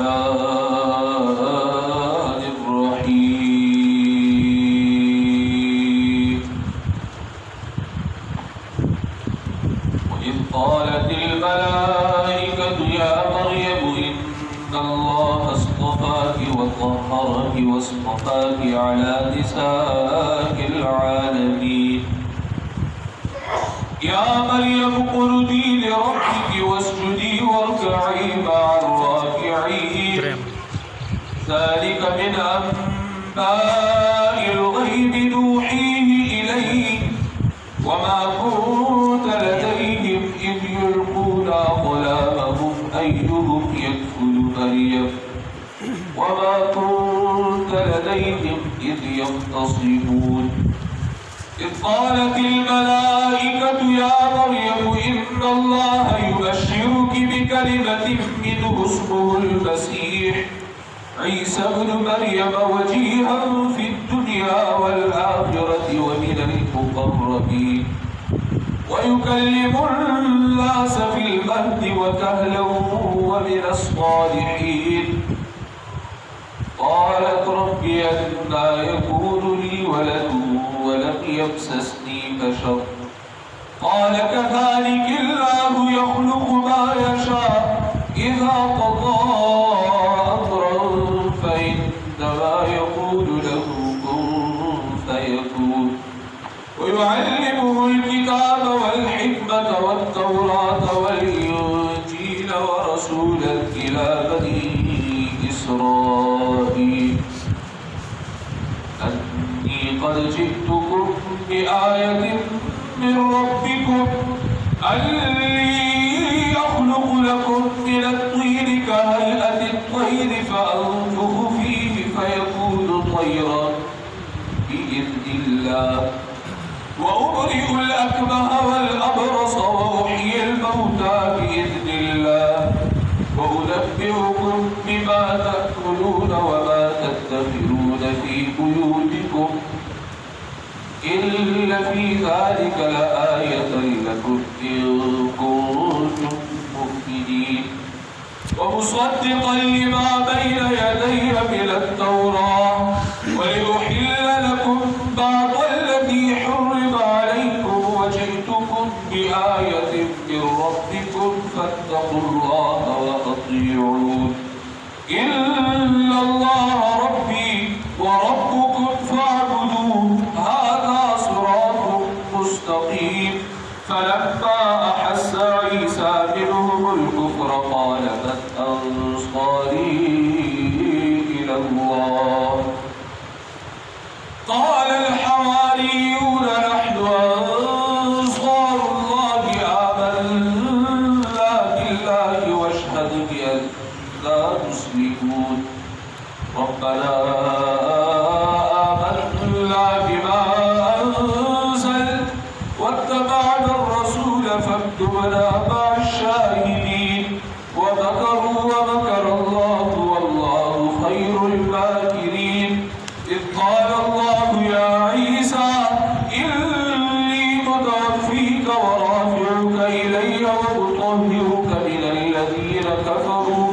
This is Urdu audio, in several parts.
الرحمن الرحيم وإذ قالت الملائكة يا مريم إن الله اصطفاك وطهرك واصطفاك على نساء العالمين يا مريم اقنتي لربك واسجدي واركعي مع الراكعين ذلك من أنباء الغيب نوحيه إليك وما كنت لديهم إذ يلقون أقلامهم أيهم يكفل مريم وما كنت لديهم إذ يختصمون إذ قالت الملائكة يا مريم إن الله يبشرك بكلمة منه اسمه المسيح عيسى ابن مريم وجيها في الدنيا والآخرة ومن المقربين ويكلم الناس في المهد وكهلا ومن الصالحين قالت ربي أنى يكون لي ولد ولم يمسسني بشر قال كذلك الله يخلق ما يشاء إذا قضى أمرا فإنما يقول له كن فيكون ويعلمه الكتاب والحكمة والتوراة والإنجيل ورسولا إلى بني إسرائيل أني قد جئتكم بآية من ربكم أني أخلق لكم من الطين كهيئة الطير فأنفخ فيه فيكون طيرا بإذن الله وأبرئ الأكمه والأبرص وأحيي الموتى بإذن الله وأنبئكم بما تأكلون وما تدخرون في بيوتكم إن في ذلك لآية لكم إن كنتم مؤمنين ومصدقا لما بين يدي من التوراة ولأحل لكم بعض الذي حرم عليكم وجئتكم بآية من ربكم فاتقوا الله وأطيعون إن الله ربي وربكم فاعبدوه هذا صراط مستقيم فلما أحس عيسى منهم الكفر قال من أنصاري إلى الله قال الحواريون نحن أنصار الله آمنا بالله واشهد بأننا مسلمون ربنا آمنا بما أنزلت واتبعنا الرسول فاكتبنا مع الشاهدين ومكروا ومكر الله والله خير الماكرين إذ قال الله يا عيسى إني متوفيك ورافعك إلي ومطهرك من الذين كفروا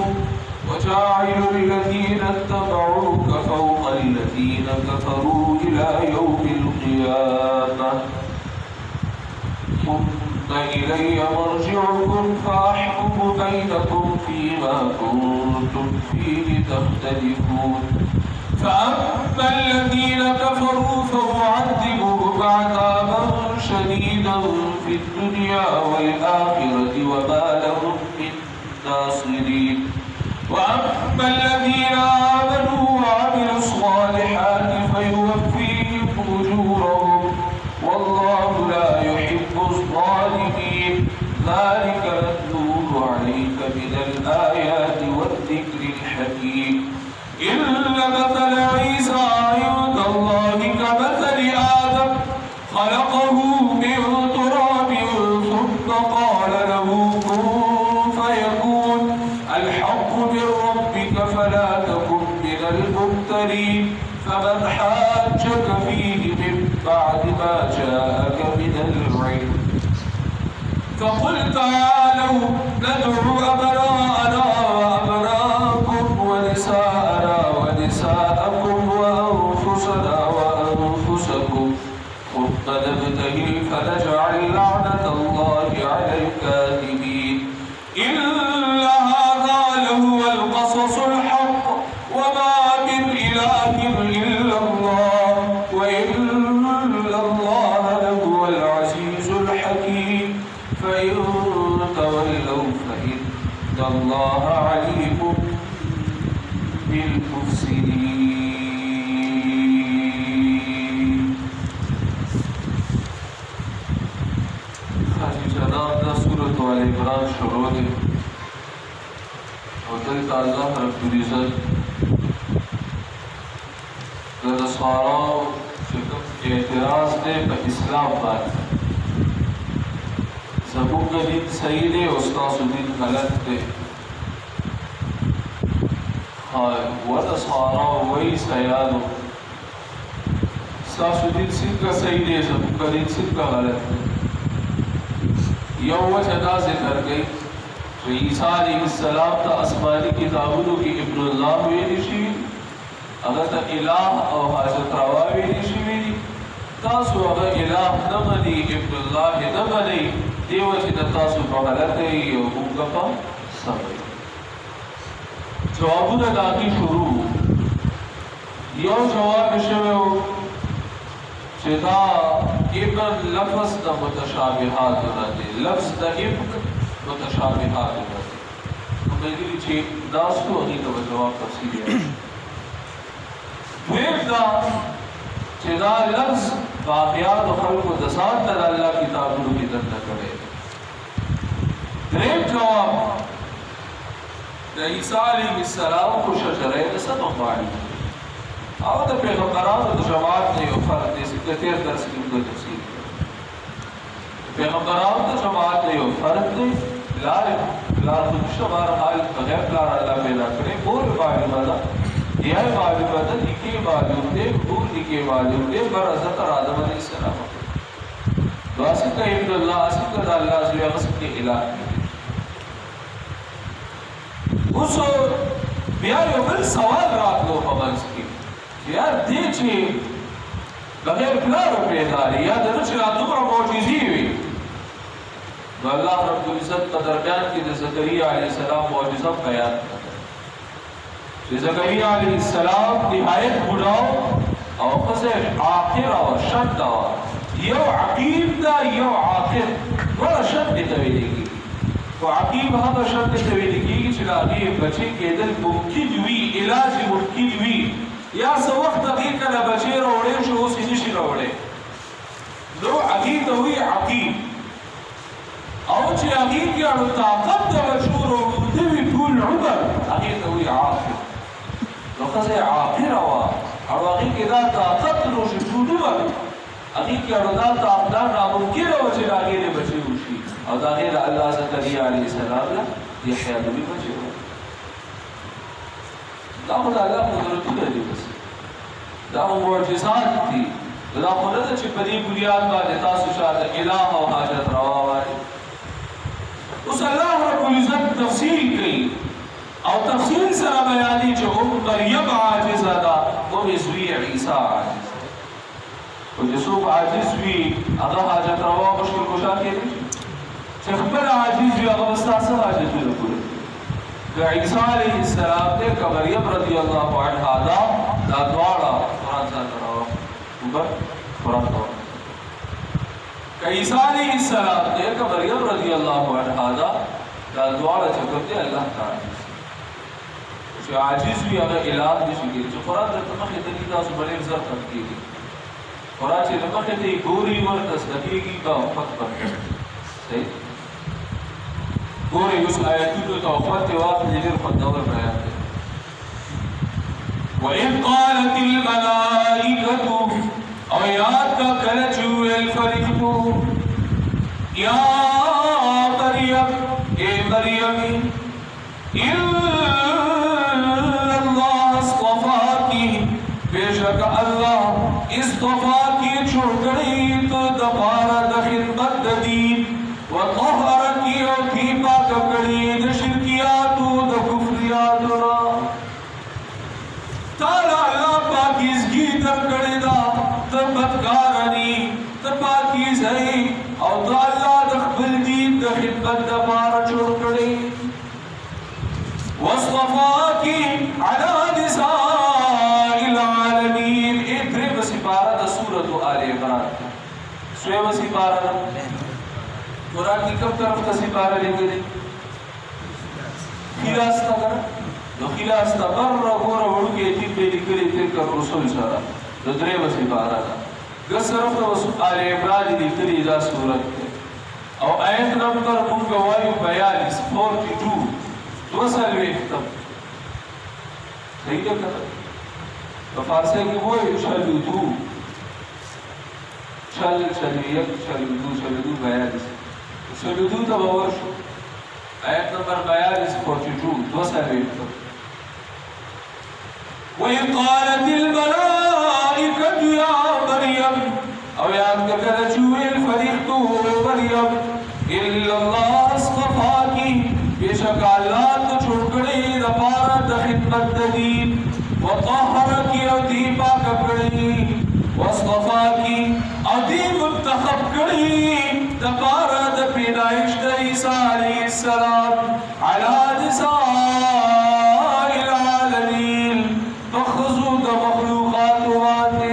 وجاعل الذين اتبعوك فوق الذين كفروا إلى يوم القيامة ثم إلي مرجعكم فأحكم بينكم فيما كنتم فيه تختلفون فأما الذين كفروا فأعذبهم عذابا شديدا في الدنيا والآخرة وما لهم من ناصرين وأما الذين آمنوا وعملوا الصالحات فيوفيهم أجورهم والله لا يحب الظالمين ذلك نتلوه عليك من الآيات والذكر الحكيم إن مثل عيسى عند الله كمثل آدم خلقه من تراب ثم قال له كن فيكون الحق من ربك فلا تكن من الممترين فمن حاجك فيه من بعد ما جاءك من العلم فقل تعالوا ندعو أبناءنا وأبناءكم قد ابتهل فنجعل لعنة الله على الكاذبين إن هذا لهو القصص الحق وما من إله إلا الله وإن الله لهو العزيز الحكيم فإن تولوا فإن الله عليم بالمفسدين. حاجی جناب دا سورة آل عمران شروع ہے اور دلتا اللہ رب العزت دا نصاراو چکم اعتراض دے پا اسلام بات زبون کا دین صحیح دے استاس دین غلط دے ونصاراو وی سیادو استاس دین سن کا صحیح دے زبون کا دین سن کا غلط دے یو وجہ دا ذکر گئی تو عیسیٰ علیہ السلام تا اسمانی کتابونو کی ابن اللہ ویلی شوی اگر تا الہ او حاجت روا ویلی شوی تاسو اگر الہ نمانی ابن اللہ نمانی دیو چی تاسو بغلط ہے یو مونگا سمجھ جوابون دا کی شروع یو جواب شویو چی دا ابن لفظ دا متشابہات ہونا دے لفظ دا ابن متشابہات ہونا دے تو میں دلی چی داستو اگی کا جواب تفصیلی ہے دویم دا چی دا لفظ واقعات و خلق و دسات در اللہ کتابوں کی در نہ کرے دریم جواب دا عیسیٰ علیہ السلام کو شجرے نسا مقبالی آو دا پیغمبران و دا جماعت نے یو فرق دے سکتے تیر درس کی مدد تفصیل پیغمبران دا جماعت نے یو فرق دے لار خودش ہمارا حال بغیر لار اللہ پیدا کرے اور معلوم دا یہ معلوم دا لکھے معلوم دے اور لکھے معلوم دے بر حضرت آدم علیہ السلام تو آسک کا ابن اللہ آسک کا دا اللہ عزوی غصب کے الہ اس بیار یو بل سوال رات لو پمنس کی یار دی چی بغیر پلارو پیداری یا در چلا دمرا موجزی ہوئی تو اللہ رب العزت کا درمیان کی زکریا علیہ السلام موجزہ بیان کرتا زکریا علیہ السلام نہایت بڑاو او خزر عاقر و شد و یو عقیم دا یو عاقر بڑا شد تویلی کی تو عقیم ہم شد تویلی کی چلا آگے بچے کے دل ممکن ہوئی علاج ممکن ہوئی یا سو وقت دقیقہ نہ بچے روڑے شو اسی نشی روڑے لو عقید ہوئی عقیم او چی عقید کیا رو طاقت دا بچور و دوی طول عمر عقید ہوئی عاقر لقد عاقر ہوا اور عقید کے دا طاقت رو شطول عمر عقید کیا رو دا طاقت ناممکن ہو چی آگے نے بچے ہوشی اور دا غیر اللہ زکریا علیہ السلام یہ خیال بھی بچے ہو دا خدا اللہ قدرتو دی بس دا معجزات تھی دا خدا دا چی پدی بنیاد باندې تاسو شاید الہ و حاجت روا وائی اس اللہ رب العزت تفصیل کی او تفصیل سر بیانی جو مریم عاجزہ دا زوی عیسیٰ عاجز و جسوب عاجز بھی اگر حاجت روا مشکل کشا کے دی چکبر عاجز بھی اگر مستاثر عاجز بھی رکھو کہ عیسیٰ علیہ السلام نے کہ مریم رضی اللہ عنہ دا دوارا قرآن ساتھ رہا اوپر قرآن دور کہ عیسیٰ علیہ السلام نے کہ مریم رضی اللہ عنہ دا دوارا چکر دے اللہ تعالی جو عاجز بھی اگر الہ نشی گئی جو قرآن در تمخی دلی دا سو بلے ازر تک کی گئی قرآن چی تمخی دی گوری ورطس دقیقی کا وقت پر صحیح گوری اس آیتونو توقفت واقع جنر خود دور بیان دے وَإِذْ قَالَتِ الْمَلَائِكَةُ او یاد کا کلچو الفرشتو یا مریم اے مریم اِنَّ اللَّهَ اصْطَفَاكِ بے شک اللہ اصطفاکی چھوڑی تو دبارہ دخدمت دین وطہرکی او کی پاک کری دشرکیاتو دکفریاتنا تالا اللہ پاکیزگی تب کڑی دا تب بدکارنی تب زئی او د الله د خپل دین د خدمت لپاره جوړ کړی واصطفاکی علی نساء العالمین ادرب سپارہ د سورۃ آل عمران سویم سپارہ قرآن کی کم طرف کا سپارہ لے گئے خلاصتا کرا دو خلاصتا بر غور وڑکے تیم بے لکلی تلک رسول سارا دو درب سپارہ گس طرف دا آل عمران لکلی دا سورت او آیت نمبر منگوائیو 42 دوسل ویختم صحیح ہے کہتا فارسی کی وہ چلدو چلیک چلدو 42 چلدو تا باور شو آیت نمبر 42 دوسل ویختم وَإِذْ قَالَتِ الْمَلَائِكَةُ يَا مَرْيَمُ او یاد کر چوئے الفریقتو مریم إِلَّا اللَّهَ اصْطَفَاكِ بیشک اللہ تو چھوڑکڑی دپارا دا خدمت دین وطہرکی او دی پاک کڑی واصطفاکی او دی منتخب کڑی دپارا دا پیدائش دا عیسیٰ علیہ السلام علی نساء العالمین بخضو دا مخلوقات واتے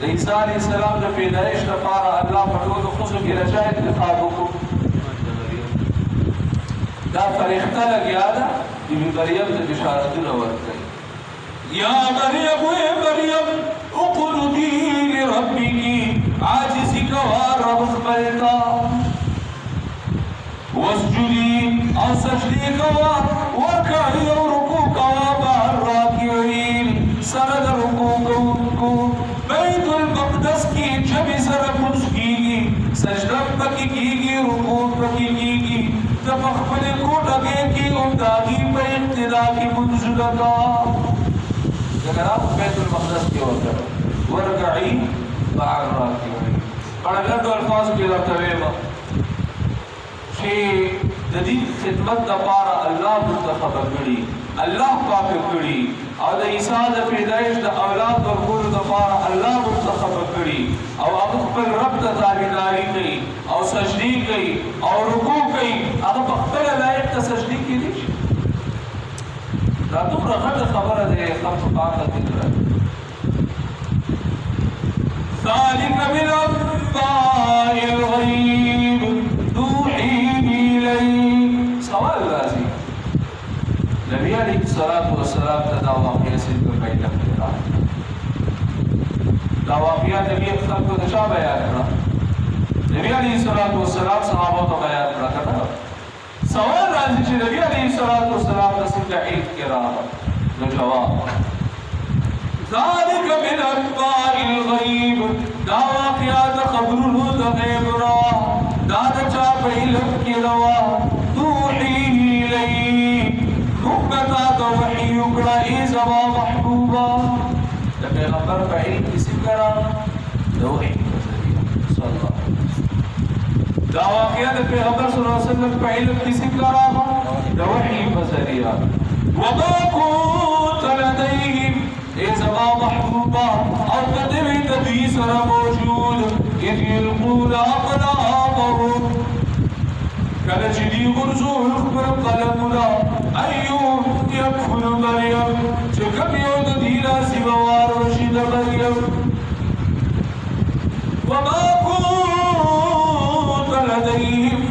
عیسیٰ علیہ السلام دا پیدائش دپارا اللہ پڑھو دا خصو کی رجا انتخابو کو دا فرشتہ لگیا دا بی مریم دا بشارتنا ورکے یا مریم اے مریم اقنتی لربی کی عاجزی کوار رب خبرتا واسجدی او سجدی کوار ورکعی او رکو کوار بار راکعین سرد رکو کو بیت المقدس کی جب سر منس کیگی سجدت پکی کیگی رکو پکی کیگی تفخبل کو لگے کی امداغی پہ اقتدا کی منزلتا اگر آپ بیت المقدس کی وقت ورگعی بعر راکی اور لندو الفاظ کی لرطویمہ کہ جدید خدمت دا پارا اللہ منتخب کری اللہ پاک کری اور دا عیسیٰ دا پیدائش دا اولاد ورکول دا پارا اللہ منتخب کری اور اب اقبل رب دا تابداری کئی اور سجدی کئی اور رکوع کئی اب اقبل لائق تا سجدی کی دیش راتم رغد خبر دے خمس پاکت اندر ذالک من انباء الغیب نوحیه الیک سوال لازم نبی علیہ السلام تا واقعہ سے بیان کرا دا واقعہ نبی اکرم کو دشا بیان کرا نبی علیہ السلام صحابہ کو بیان کرا سوال راضی چھ نبی علیہ السلام تسلیم عید کرا نو جواب ذالک من انباء الغیب دا واقعات خبرونو دا غیب را دا چا پہلک کی روا نوحیه الیک نبتا دا وحی اکڑا ای زبا محبوبا دا پیغمبر کا علم کسی کرا دا وحی صلی اللہ علیہ وسلم دا واقعہ دا پیغمبر صلی اللہ علیہ وسلم کا علم کسی کرا دا وحی بذریعہ وما كنت لديهم اے زبا محبوبا او قدمی تدوی سر موجود اذ یلقون اقلامهم کله چې دی غرزو خبر قلمنا ایوم یکفر مریم چې کوم یو د دې لاسي وار وشي د مریم وما كنت لديهم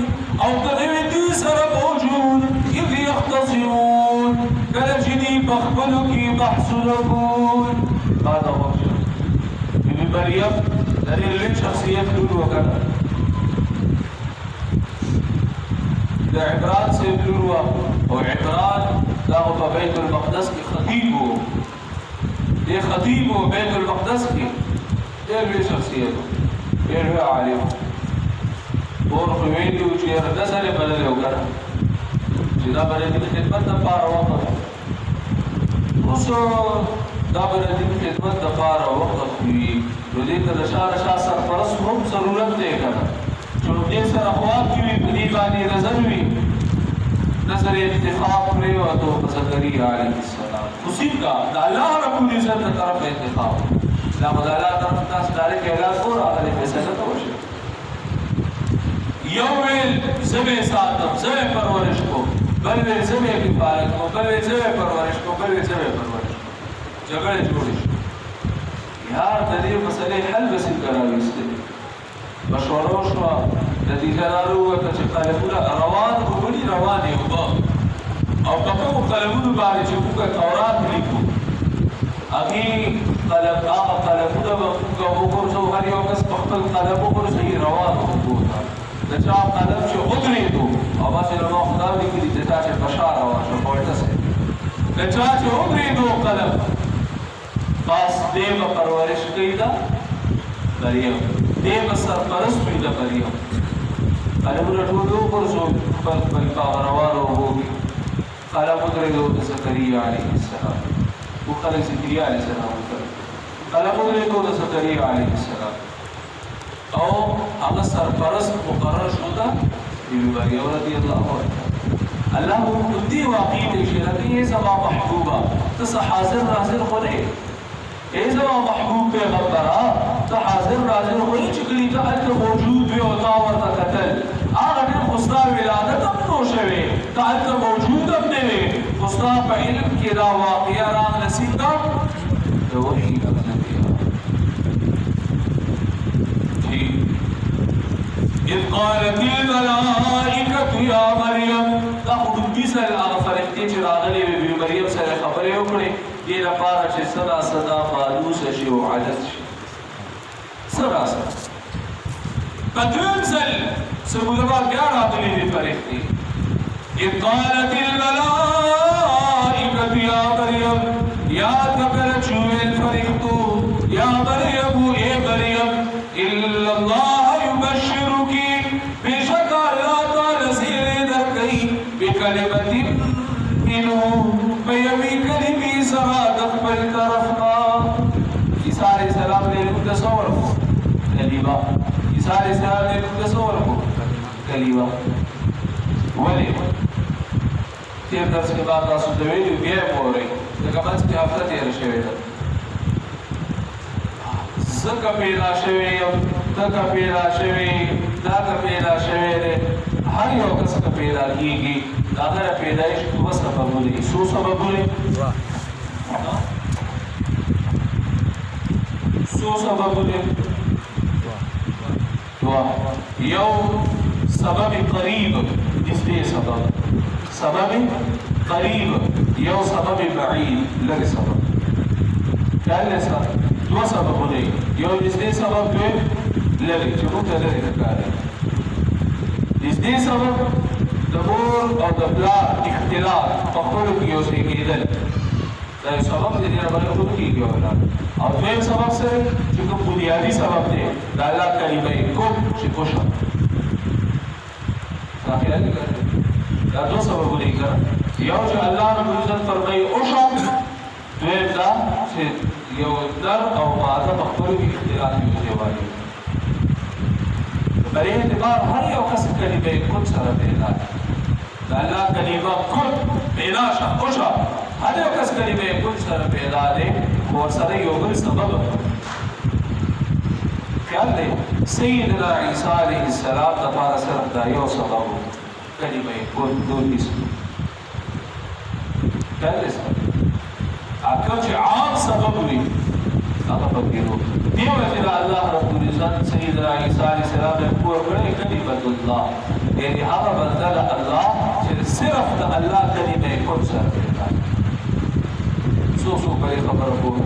او تدوی دی سر موجود اذ یختصمون کله چې دی بخبلو کی بحث لکون بعد وقت بی مریم در علم شخصیت دور وکړه دا عمران سے بلوروا او عمران دا په بیت المقدس کی خطیب ہو یہ خطیب ہو بیت المقدس کی یہ بھی شخصیت یہ بھی عالم اور خویلیو چیر نظر بدلے ہو کر جدا بڑے دن خدمت دا پارا وقت اس دا بڑے دن خدمت دا پارا وقت ہوئی جو دیکھ رشا سرپرست ہم ضرورت دے کر چونکہ سر اخواب کی بھی قدیبانی نظر بھی نظر انتخاب کرے و تو زکریا علیہ السلام اسی کا دا اللہ رب العزت طرف انتخاب لا مدالہ طرف ناس دارے کے اعلان کو رہا علیہ السلام یو ویل زبې ساتم زبې پرورش کو بل ویل زبې حفاظت کو بل ویل زبې پرورش کو بل ویل زبې پرورش کو جګړې جوړې شوې یار د دې مسلې حل به څنګه راوستل مشوره وشوه نتیجه راووته چې قلمونه روان وګړي روانې اوبه او په کومو قلمونو باندې چې موږ تورات لیکو هغې هغه قلمونه به موږ وګرځو هر یو کس په خپل قلم وګرځوي روان اوبو ته د چا قلم چې ودرېدو او باسې نو ما خدا لیکلي د چا چې په شا روان شو په الټه سره د چا چې ودرېدو قلم بس دې به پرورش کوي دا دریم دې به سرپرست وي د مریم قلمونه ټول وغورځو خپل خپل په روانو اوبو کې قلم ودرېدو د زکریا علیه السلام و خلک زکریا علیه السلام وکړل قلم ودرېدو د زکریا علیه السلام او هغه سرپرست مقرر شو ده بیبي مریم رضی الله عنها الله مو دې واقعي ته اشاره کوي ای زما محبوبه ته څه حاضر ناظر خو نه ای زما محبوب پیغمبره ته حاضر ناظر خو نه چې کلي ته هلته موجود وي او تا ورته کتل هغه ډېر خو ستا ولادت هم نو شوې ته هلته موجود هم نه وې خو ستا په علم کې دا واقعه راغله څنګه د وحي إذ قالت الملائكة يا مريم تأخذ بيسا فرشتي چې راغلي بي مريم سره خبرې وکړي دې لپاره چې صدا صدا مالوس شي او عجز شي صدا صدا بدون ځل سمولما بیا راغلي دي فرشتي إذ قالت الملائكة يا مريم يا تبر چويل فرشتو يا مريم اے مريم إلا الله يبشرك بشك الله تعالى زير دركي بكلمة منه بيوي كلمة سراد اقبل طرفنا عيسى عليه السلام نے تصور کو کلمہ عيسى عليه السلام نے تصور کو کلمہ ولی تیر درس کے بعد تاسو د ویډیو بیا موري دا کومه چې هفته تیر شوی ده زکه پیدا شوی دغه پیدا شوی دغه پیدا شوی هر یو کس ته پیدا کیږي دغه پیدایش دوه سببونه دي څو سببونه دوه یو سبب قریب نسبی سبب قریب یو سبب بعید لږ سبب کله سبب دو سببونه یو نږدې سبب دی لري چې موږ ته لري ښکاري نږدې سبب د مور او د پلار اختلاف په خپلو کې یو شی کېدل دا یو سبب دی چې باندې ټول کېږي اولاد او دویم سبب سره چې کوم بنیادي سبب دی د الله کلمه کوم چې کوشه دا دو سببونه یې یو چې الله رب العزت فرمایي اوشه دویم دا چې یو در او ماده په خپلو کې اختلاف وي وایي بر اعتبار هر یو کس کلمه کن سره پیدا د الله کلمه کن پیدا شه اوشه هر یو کس کلمه کن سره پیدا دی خو سره یو بل سبب خیال دی سیدنا عیسی علیه السلام دپاره صرف دا یو سبب کلمه کن دو اسم خیال دی اکل چې عام سبب وي هغه پکېرو دیو چې الله رب العزت سیدنا عیسی علیه السلام له کور کړی کلمت الله یعنی هغه بدل الله چې صرف د الله کلمه کون سره پیدا څو په خبره کوو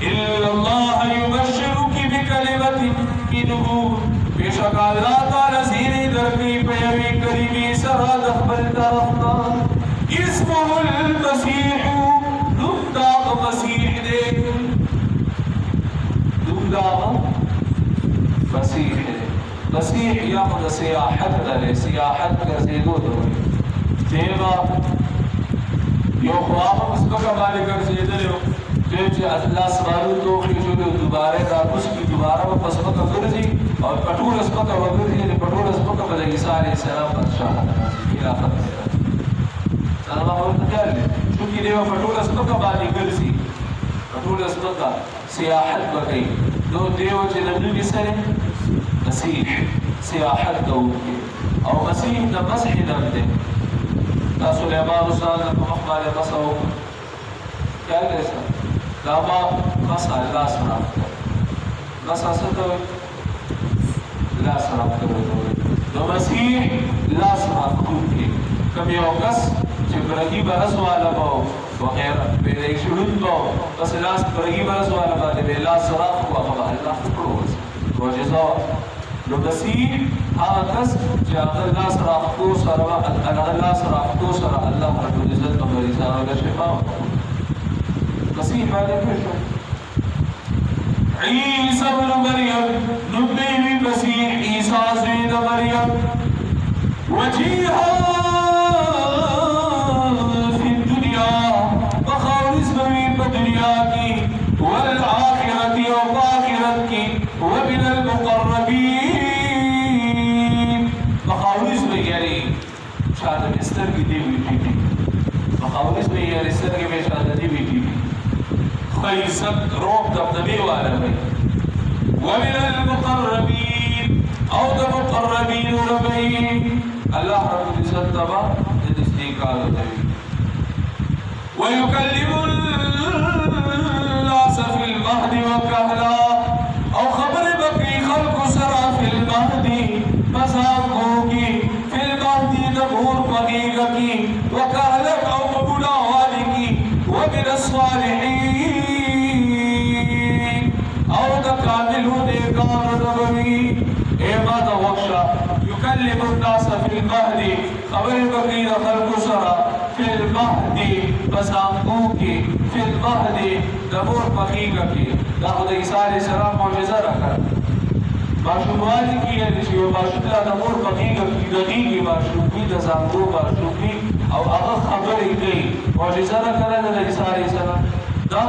إلا الله يبشرك بكلمة منه بشك الله تعالى زيني درقي بيوي كلمي سراد اخبر طرفنا اسمه المسيح دمداغ مسيح دے دمداغ مسيح دے مسيح ياخذ سياحت دے سياحت گرزیدو دوئی دیوا یو خواب مسبقہ بالی گرزیدو جو چې الله سبحانه توفیق جوړ دوباره دا اوس کی دوباره په پسپکه ګرځي او پټول اسپکه وګرځي نه پټول اسپکه بل عیسی علیه السلام بادشاہ خلافت الله ورته کړل چې دیو پټول اسپکه باندې ګرځي پټول اسپکه سیاحت وکړي نو دیو چې د نبي سره مسیح سیاحت کوونکی او مسیح د مسح نام دی دا سلیمان استاد په مخ باندې مسح وکړ کیا کیسا دا ما مسح الله سره مسح څه لا سره نو مسیح لا سره کوونکی کوم یو کس چې برګي برس والا وو وغير بيدي شلون بو بس لاس برګي برس والا باندې به لا سره خو هغه الله فکروز معجزه نو مسیح هغه کس چې هغه لا سره خو سره هغه لا سره خو سره الله رب العزت په مریضانو له شفا مسیح باندې پېښو عيسى ابن مريم نبي مسيح عيسى زين مريم وجيها في الدنيا وخالص بمين بالدنيا کی والآخرة وآخرت کی ومن المقربين وخالص بياري شاهد مستر کی دیوی ٹھیٹی وخالص بياري سر کی بے شاهد دیوی ٹھیٹی خیصت روح دبدبی والا بی ومن المقربين او المقربين ربي الله رب العزت تبا تصدیق آدمی ويكلم الناس في المهد وكهلا او خبر بقي خلق سرا في المهد مساقوكي في المهد نبور بقيقكي وكهلا او قبولا والكي ومن الصالحين او دكامل هديكار نبوي ايما دوشا يكلم الناس في المهد خبر بقي خلق سرا في المهد بسانقوكي في المهد دمور بقيقكي داخل عيسى عليه السلام معجزه رکھا معشوقات کی ہے جو معشوق دمور بقيقكي دقیقی معشوقی دسانقو معشوقی او هغه خبر گئی معجزه رکھا د عيسى عليه السلام دا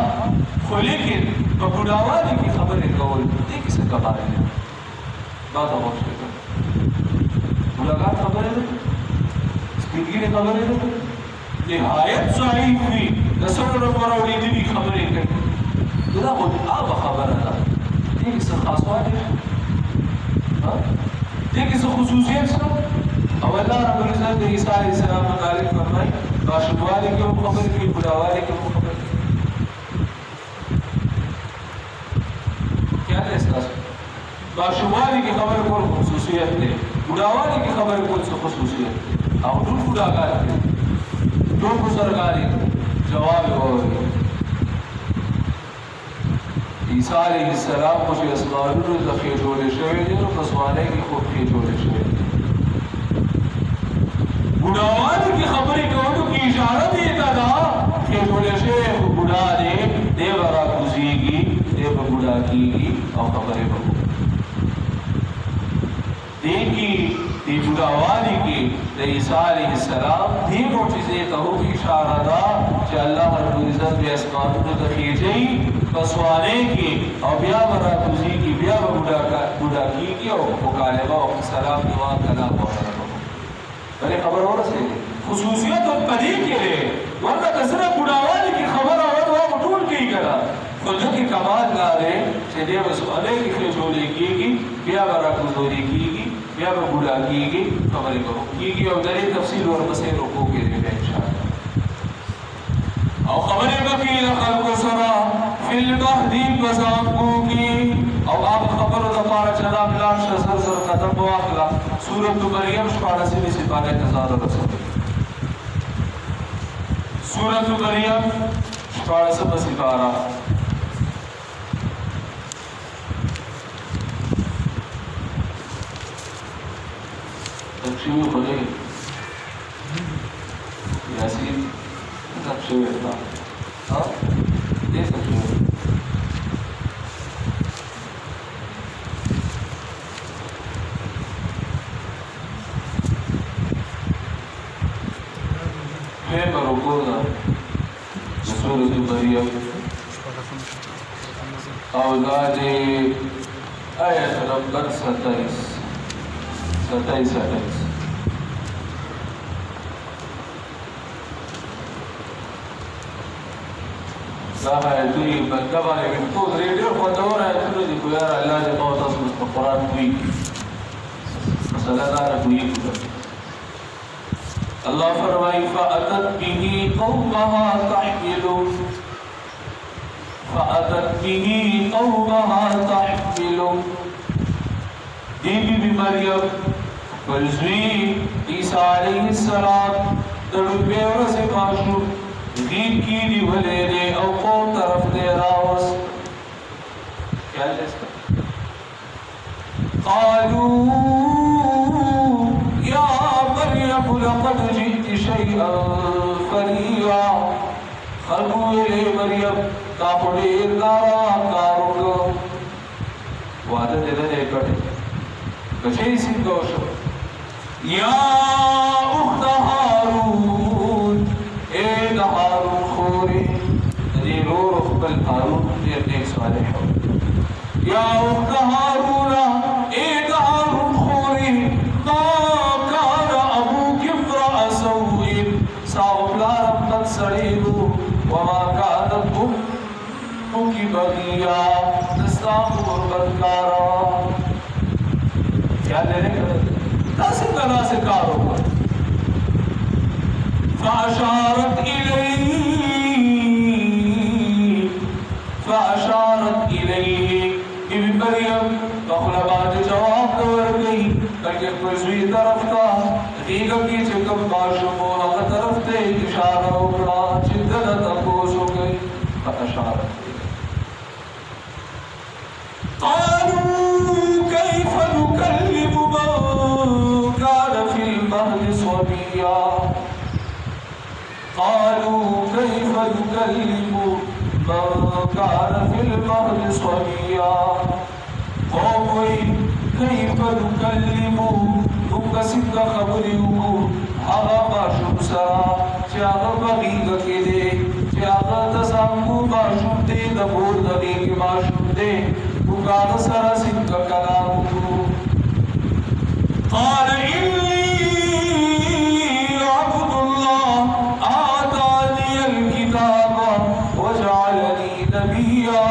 خو لیکن په بډاوالي کی خبر کول دې کیسه کبار نه دا دا وښه بډاګه خبره ده سپیډګي خبره ده نهایت ضعیف وي د سره وروړي دي خبرې کوي دا خو هغه خبره ده دې څه خاصه ده ها دې څه خصوصیت څه او الله رب العزت د عیسی علیه السلام متعلق فرمایي باشدوالي کې خبرې کوي بډاوالي کې خبرې کیا ده اساس باشدوالي کې خبرې کول خصوصیت ده بډاوالي کې خبرې کول څه خصوصیت او ټول بډاګار دو بزرگاری جواب اور عیسی علیہ السلام کو اسمانونو ذخیره جوړې شوې دي نو پسوانه کې خوب کې جوړې شوې دي بډاوالي کې خبرې کولو کې اشاره دی دا چې جوړې شوې بډا دې دیو را کوزيږي دیو بډا کیږي او خبرې وکړي دیکي دی بډاوالي کې د عیسی علیه السلام دې معجزې ته هو اشاره ده چې الله رب العزت بیا اسمانونو ته خېږي پسوانه کې او بیا ورا کوزي کې بیا بډا کیږي او مکالمه او سلام دعا کلام وغیرہ بلې خبر ورسېږي خصوصیت په دې کې ده ورته کسره بډاوالي کې خبره ورته ټول کوي ګره خو ځکه کمال لاره چې دې وسوالې کې خېږي کېږي بیا ورا کوزي کېږي بیا به بوډا کېږي خبرې کوو کېږي او د دې تفصیل ورپسې رکو کې دی بیا انشاءالله او خبرې به کوي د خلکو سره فی المهد بزانقو کې او هغه خبرو دپاره چې دا پلان شه سر سر قدم به واخله سورة مریم 14 سپاره 1000 رسوي سورة مریم 14 سپاره تکشیوی خودی یاسین تکشیوی اتا ها دیس تکشیوی میں برکو دا سورة مریم اولاد آیت نمبر 27 کہا ہے تو یہ بندہ بانے میں تو ریڈیو کو دور ہے تو جی کو یار اللہ نے بہت اس کو قرآن کوئی مسئلہ دار کوئی اللہ فرمائی فَأَتَتْ بِهِ قَوْمَهَا تَحْمِلُ فَأَتَتْ بِهِ قَوْمَهَا تَحْمِلُ بی بی مریم فلزوی عیسیٰ علیہ السلام دڑوبے ورس ماشو غیب کی دی ولے دے او قوم طرف دے راوس کیا جیسا قالوا یا مریم لقد جئت شیئا فریعا خلقو لے مریم تاپڑے دارا کارو وعدہ دے دے کٹے کچھے سنگوشو یا اخت ہارون اے ہارون خوری دی رور اخبر ہارون دیر دیکھ صالح یا اخت ہارون اے ہارون خوری ما کان ابوک امرأ سوئن ساوپلا رمت سڑیدو وما کانت امکی بغیا دستان غربتکارا کیا لینے کرتے ناسک کا ناسک کار ہوگا فَأَشَارَتْ إِلَيْهِ بی مریم مخلبات جواب دور گئی تاکہ کوئی طرف کا دیگا کی چکم باشم و حق طرف تے اشارہ اکڑا چدد تقوس ہو گئی فَأَشَارَتْ قالوا كيف نكلم من كان في المهد صبيا قالوا كيف نكلم من كان في المهد صبيا قومي كيف نكلم نكسد خبريو حرام شمسا چاغ بغيغ كده چاغ تسامو باشم دے دبور دلیگ باشم دے بگاد سر سنگ کلامو قال إني عبد الله آتاني الكتاب وجعلني نبيا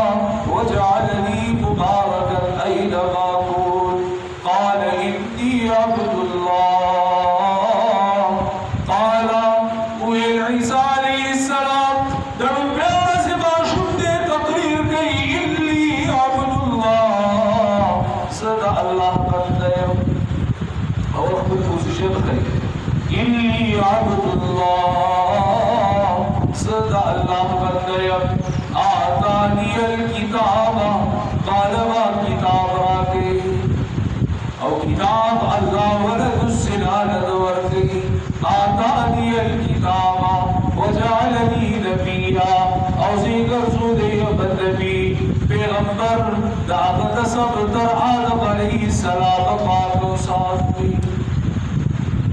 وجعلني مباركا أينما كنت قال إني عبد الله قال ويل عيسى عليه السلام دم بيرز باشم دے تقریر کئی إني عبد الله صدق الله قدر او اخبر پوزیشن خیلی إني عبد الله صدق الله قدر آتانی الكتاب قالوا کتاب راکے او کتاب اللہ ورد السنان دورکی آتانی الكتاب وجعلنی نبیا او زیگر زودی بدنبی پیغمبر دعوت صبتر آدم علیہ السلام پاک و صاف بھی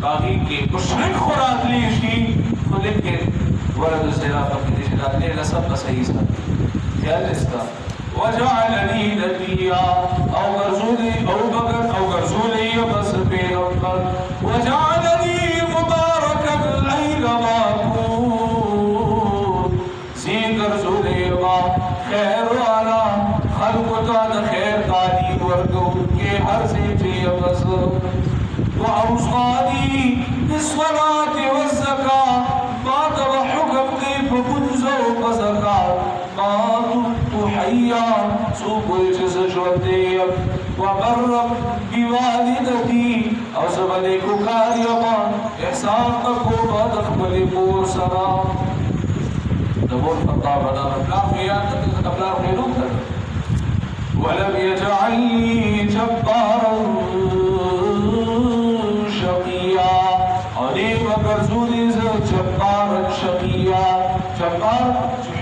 باقی کے مشرک خورات لیشی تو لیکن ولد الزنا فقید شداد لے لسب صحیح سا کیا لستا وجعلنی نبیا او غرزولی او بگر او غرزولی بس پیغمبر وجعلنی مبارکا اینما کون زیگر زولی ما خیر والا خلق کا خیر تعلیم ورکو کے ہر سے چی بس وأوصاني بالصلاة والزكاة ما تبع حكم كيف منزو بزكاة ما دمت حيا سوق الجزج والديم وبرم بوالدتي أو زبنك كاريما إحسانك وما تقبل بورسنا نقول فطابنا لا خيانة قبل خيانة ولم يجعلني جبارا شقيا عليم برزولي جبارا شقيا جبار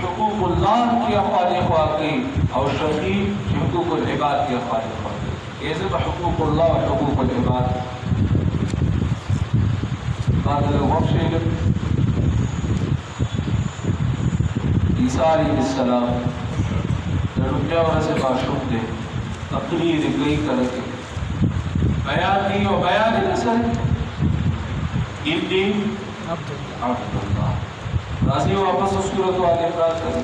حقوق الله کی اخوان اخواقی او شقی حقوق العباد کی اخوان اخواقی یہ حقوق الله و حقوق العباد هذا الوقت شيء عیسیٰ علیہ السلام رکیا ویسے معشوق دے تقریر گئی کرتے بیان کی و بیان نسل انی عبد اللہ راضی واپس اس صورت والے افراد کریں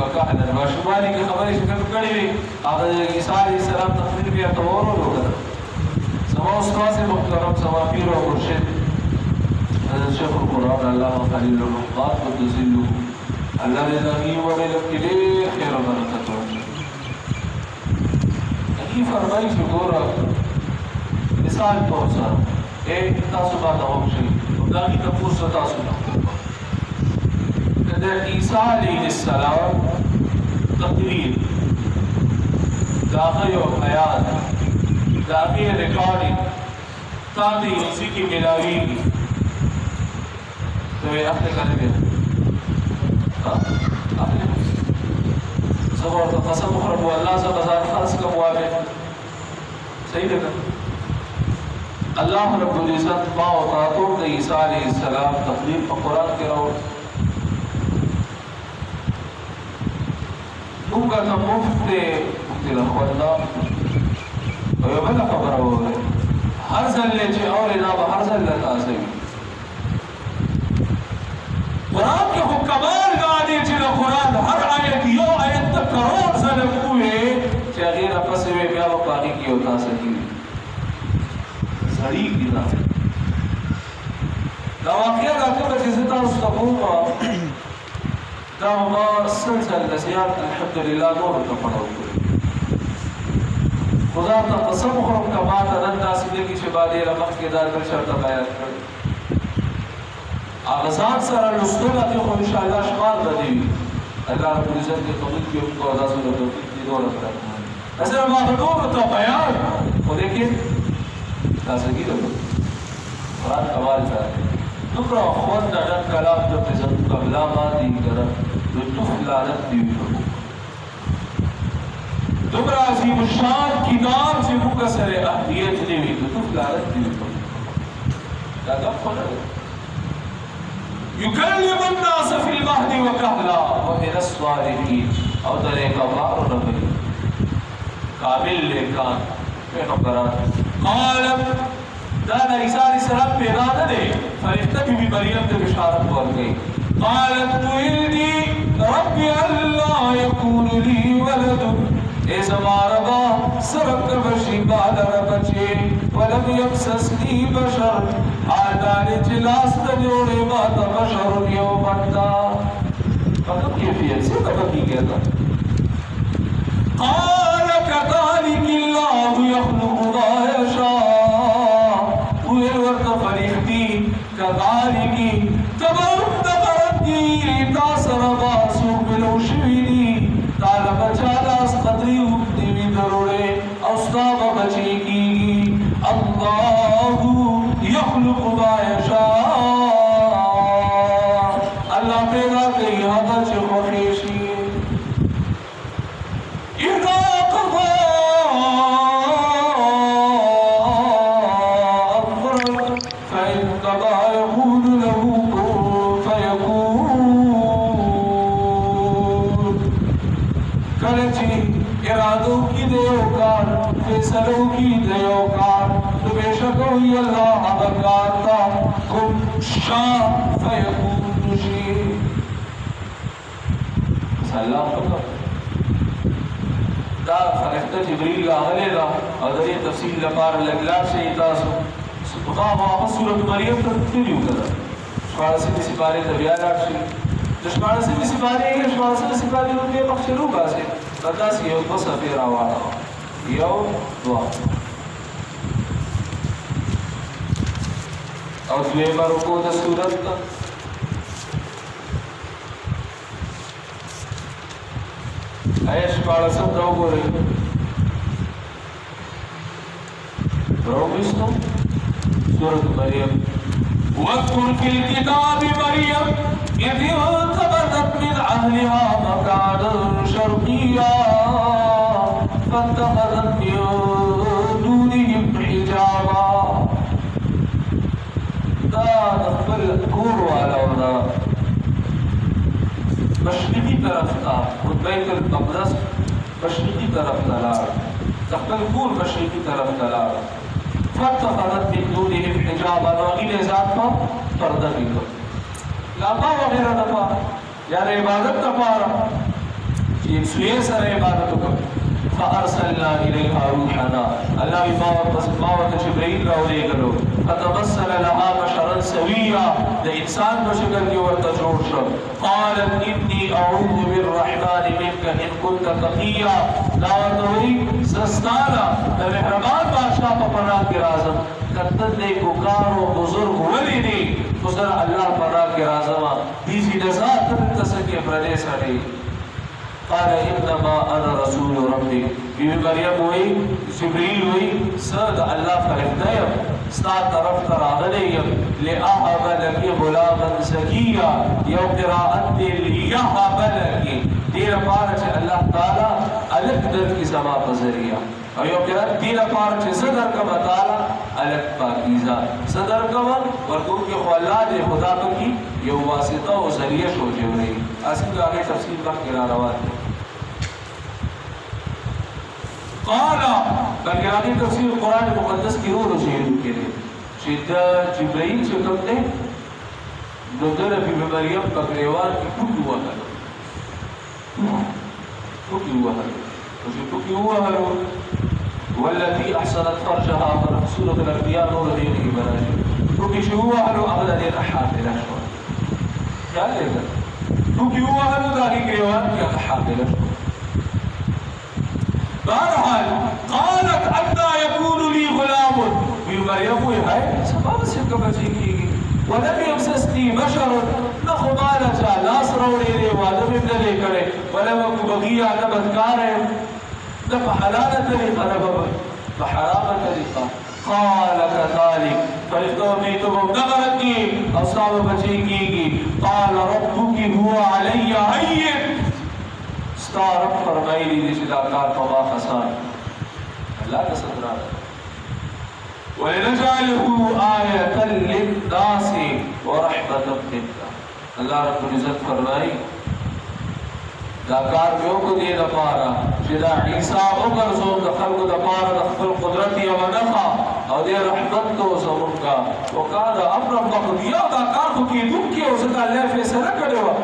وكهلا ماشومانی کی خبرې ذکر کړې وي هغه عیسی علیه السلام تقریر بیا تورو وکړ سما استاد محترم سما پیر او مرشد حضرت شیخ القرآن الله خلیل الرحمن وتذله الله دې زمي وړل کړي خیر او برکت ورکړي کی فرمایي چې ګوره مثال طور سره تاسو باندې هم شي دا کی تاسو تاسو د عیسی علیه السلام تقریر داغه یو بیان داغه ریکارډینګ تاسو یې سکی ملاوي ته یې خپل کړی زبر ته قسم خورم والله زه بازار خرڅ کوم وایي صحیح ده الله رب العزت ما او تاسو د عیسی علیه السلام تقریر په قران کې راوړ موږ ته مفت الاخوانا او بل خبره وره هر ځل چې اورنا به هر ځل تاسو قرآن کې خو کمال غاړي چې د قرآن هر آیت یو آیت ته کروڑ ځله کوی چې هغه را پسې بیا په باقي کې او تاسو کې سړی کی دا واقعیا راکړه چې تاسو ته وګورئ دا ما سلسله نصيحت الحمدلله نور ته پڑھاو خدا ته قسم خورم کما ته نن تاسو دې کې چې باندې رمخ کې دا تر شرط بیان کړ اغزان سره لستوله ته خو ان شاء الله شمال بدی الله رب العزت دې توفیق دې کو تاسو ته توفیق دې ورکړي اصل ما نور ته بیان خو دې کې تاسو کې قرآن کمال کوي دومره خوند ډک کلام د عزت قبلا باندې کړه د تفلالت دی دومره عظیم الشان کتاب چې موږ سره اهمیت دی د تفلالت دی دا خبره يكلم الناس في المهد وكهلا ومن الصالحين او طريق الله ربي قابل لكان پیغمبران قال دا عیسی علیہ السلام پیدا نه دی فرشتہ بی مریم ته بشارت ورکړي قالت ولدي ربي الله يكون لي ولد اے زماربا سرت بشی بالر بچے ولم يمسسني بشر آدان جلاس تجوڑے بات بشر یو بندا فقط کیفیت سے تبقی کہتا قال كذلك الله يخلق ما يشاء ورد فريختي كذلك تبرد قردي تاثر باسو بلوشويني تعالى بچالا قدري وقتي ضروري اوستاب بچي کی الله يخلق ما يشاء الله پیدا کئی هذا چه خوشی اذا قضى فیصلوں کی دیوکار تو بے شک ہوئی اللہ ابکارتا کم شاہ فیقون شیر سلام پکا دا فرحتہ جبریل آغلے دا اور دری تفصیل لپار لگلار سے اتاسو سبقا واپس سورت مریم پر تلیو کرا شکارہ سے کسی بارے طبیعات شیر شکارہ سے کسی بارے شکارہ سے کسی بارے ان کے مخشلو باسے بدا سی یو بس افیر آوارا یو دعا او دویمه رکو د صورت تا آیا شپاړسم راوګورئ راوګستو سورة مریم واذكر في الكتاب مريم إذ انتبذت من أهلها مكانا شرقيا فاتخذت من دونهم حجابا دا نخبر کور والا ودا مشرقی طرف تا بیت المقدس مشرقی طرف تلار نخبر کور مشرقی طرف تلار فاتخذت من دونهم حجابا نوغیل ذات پا پردہ کی کر لاپا وغیرہ نپا یا عبادت تپارا چیک سوئے سر عبادتو کم فارسلنا الیها روحنا اللہ باوت جبرائیل راولے گلو فتبصر لها بشرا سویا دا انسان بشکل کی ورطا جوڑ شو قالت انی اعوذ بالرحمن منک ان کنت تقیا دعوتوی سستانا دا محرمان بادشاہ پا پناہ کی رازم کتن دے کارو بزرگ ولی دی خسر اللہ پناہ کی رازمہ دیزی نزاد تن تسکے پردے سڑے قال انما انا رسول ربی بی مریم ہوئی جبریل ہوئی سد اللہ فرحتیم ستا طرف تراغلیم لأحب لکی غلاما زکیہ یو قراءت دی لیحب لکی دیر پارچ اللہ تعالی علق در کی سما پذریہ اور یو قراءت دیر پارچ صدر کا مطالع علق پاکیزہ صدر کا ورکون کی خوالات خدا کی یو واسطہ و ذریعہ شو جو رہی اسی کا آگے تفصیل بخت کرا روات ہے قالا بلکہ آگے تفسیر قرآن مقدس کی رو رجیل کے لئے شدہ جبرائیل چکم دے ندر بی مریم پکریوان کی ٹوکی ہوا حلو ٹوکی ہوا حلو وشی ٹوکی ہوا حلو والذی احسنت فرجها پر سورة الانبیاء نور دین کی براجی ٹوکی شو ہوا حلو اغلا دین حامل اشوار کیا لے گا ٹوکی ہوا حلو داگی کریوان کی اغلا حامل اشوار بہرحال قالت انا یکون لی غلام بی مریم ہوئی ہے سباب سے کبچی کی گی ولم یمسسنی بشر نخمانا چاہ لاس روڑی رے وادم ابن کرے ولم اکو بغیہ نبتکار ہے نفع حلالة طریقہ نبت بحرام طریقہ قال كذلك فرفتو میتو نغرت کی اصحاب بچی کی گی قال ربك هو علی عین ستارب فرمائی لی دیشی داکار فما خسان اللہ کا صدرہ وَلِنَجْعَلْهُ آیَةً لِلنَّاسِ وَرَحْمَةً مِنْكَ اللہ رب العزت فرمائی داکار بیوں کو دے دپارا جدا عیسیٰ اگر زون دخل کو دپارا دخل قدرتی و نفع اور دے رحمت تو زمن کا وقال امر مقضیہ داکار کو کی دن کی اسکا اللہ فیصلہ کرے ہوا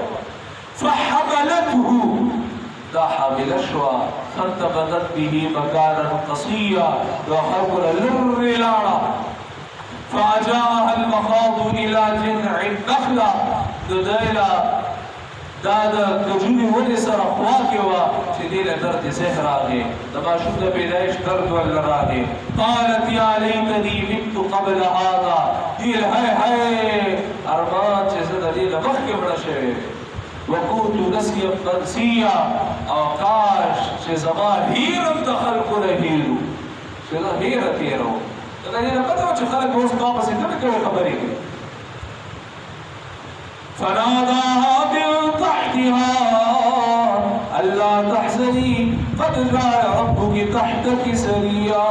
فحملته دا حامل شوا فانتبذت به مكانا قصيا وخبر للرلانا فأجاءها المخاض إلى جذع النخلة ددائلا دادا کجوری ونی سر اخواکی وا چی دیل درد زہر آگے دما شد پیدایش درد والر آگے قالت یا لیتنی مت قبل هذا دیل ہے ارمان چی زد دیل مخی بڑا شوئے وقوتو نسیم منسیا آکاش چه زمان هیرم دخل کنه هیرو چه دا هیرت هیرو اگر یہ نکتا ہو چه خلق بوز باپا سے کمی کوئی خبری گئی فناداها من تحتها ألا تحزني قد جعل ربك تحتك سريا